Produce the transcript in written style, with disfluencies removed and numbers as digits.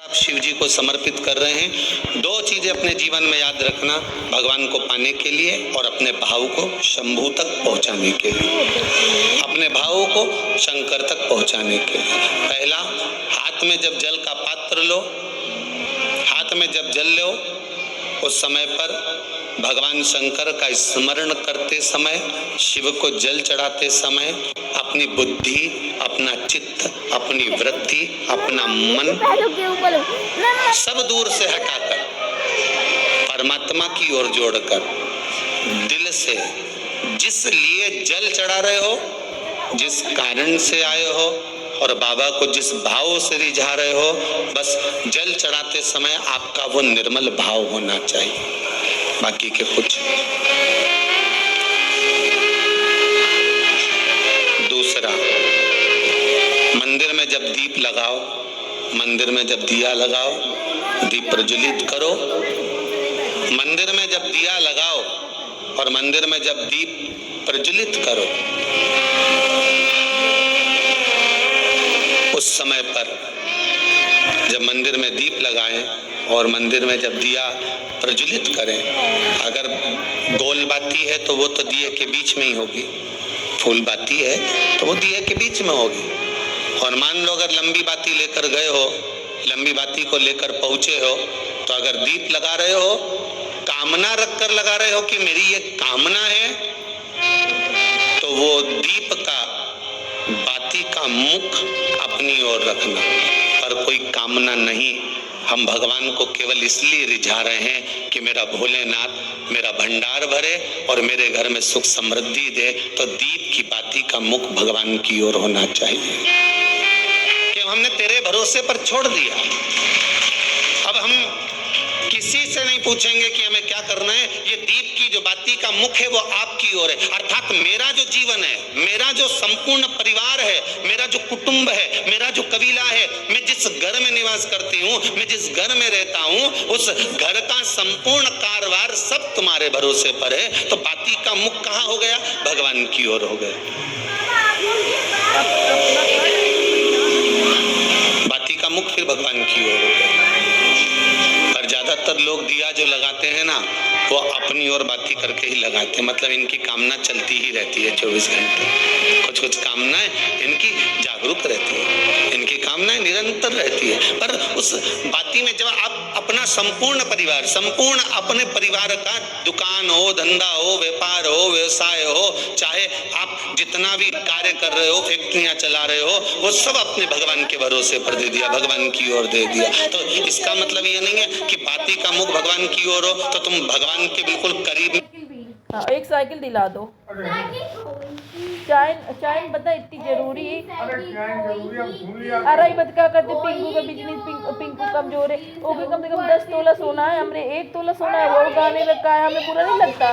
आप शिव जी को समर्पित कर रहे हैं। दो चीजें अपने जीवन में याद रखना, भगवान को पाने के लिए और अपने भाव को शंभू तक पहुंचाने के लिए, अपने भावों को शंकर तक पहुंचाने के लिए। पहला, हाथ में जब जल का पात्र लो, हाथ में जब जल लो, उस समय पर भगवान शंकर का स्मरण करते समय, शिव को जल चढ़ाते समय अपनी बुद्धि, अपना चित्त, अपनी वृत्ति, अपना मन सब दूर से हटाकर परमात्मा की ओर जोड़कर दिल से जिस लिए जल चढ़ा रहे हो, जिस कारण से आए हो और बाबा को जिस भाव से रिझा रहे हो, बस जल चढ़ाते समय आपका वो निर्मल भाव होना चाहिए, बाकी के कुछ। दूसरा, मंदिर में जब दीप लगाओ, मंदिर में जब दिया लगाओ, दीप प्रज्वलित करो। मंदिर में जब दिया लगाओ और मंदिर में जब दीप प्रज्वलित करो, उस समय पर जब मंदिर में दीप लगाएं और मंदिर में जब दिया प्रज्वलित करें, अगर गोल बाती है तो वो तो दिए के बीच में ही होगी, फूल बाती है तो वो दिए के बीच में होगी। और मान लो अगर लंबी बाती लेकर गए हो, लंबी बाती को लेकर पहुंचे हो, तो अगर दीप लगा रहे हो, कामना रखकर लगा रहे हो कि मेरी ये कामना है, तो वो दीप का, बाती का मुख अपनी ओर रखना, पर कोई कामना नहीं। हम भगवान को केवल इसलिए रिझा रहे हैं कि मेरा भोलेनाथ मेरा भंडार भरे और मेरे घर में सुख समृद्धि दे, तो दीप की बाती का मुख भगवान की ओर होना चाहिए। कि हमने तेरे भरोसे पर छोड़ दिया, अब हम किसी से नहीं पूछेंगे कि हमें क्या करना है, ये दीप की जो बाती का मुख है वो आपकी ओर है। अर्थात मेरा जो जीवन है, मेरा जो संपूर्ण परिवार है, मेरा जो कुटुंब है, मेरा जो कबीला है, मैं जिस घर में निवास करती हूँ, मैं जिस घर में रहता हूँ, उस घर का संपूर्ण कारभार सब तुम्हारे भरोसे पर है। तो बाती का मुख कहाँ हो गया? भगवान की ओर हो गया। बाती का मुख फिर भगवान की ओर हो गया। पर ज्यादातर लोग दिया जो लगाते हैं ना, वो अपनी ओर बाती करके ही लगाते हैं, मतलब इनकी कामना चलती ही रहती है 24 घंटे। कुछ कुछ कामनाएं इनकी जागरूक रहती है, इनकी कामनाएं निरंतर रहती है। पर उस बाती में जब आप अपना संपूर्ण परिवार, संपूर्ण अपने परिवार का, दुकान हो, धंधा हो, व्यापार हो, व्यवसाय हो, चाहे आप जितना भी कार्य कर रहे हो, फैक्ट्रियां चला रहे हो, वो सब अपने भगवान के भरोसे पर दे दिया, भगवान की ओर दे दिया। तो इसका मतलब ये नहीं है कि बाती का मुख भगवान की ओर हो तो तुम भगवान के बिल्कुल करीब। हाँ, एक साइकिल दिला दो। चाय पता इतनी जरूरी है। अरे बता क्या करते, पिंकू का बिजनेस, पिंकू कमजोर है, ओके कम से कम 10 तोला सोना है, हमने 1 तोला सोना है, वो गाने रखा है, हमें पूरा नहीं लगता।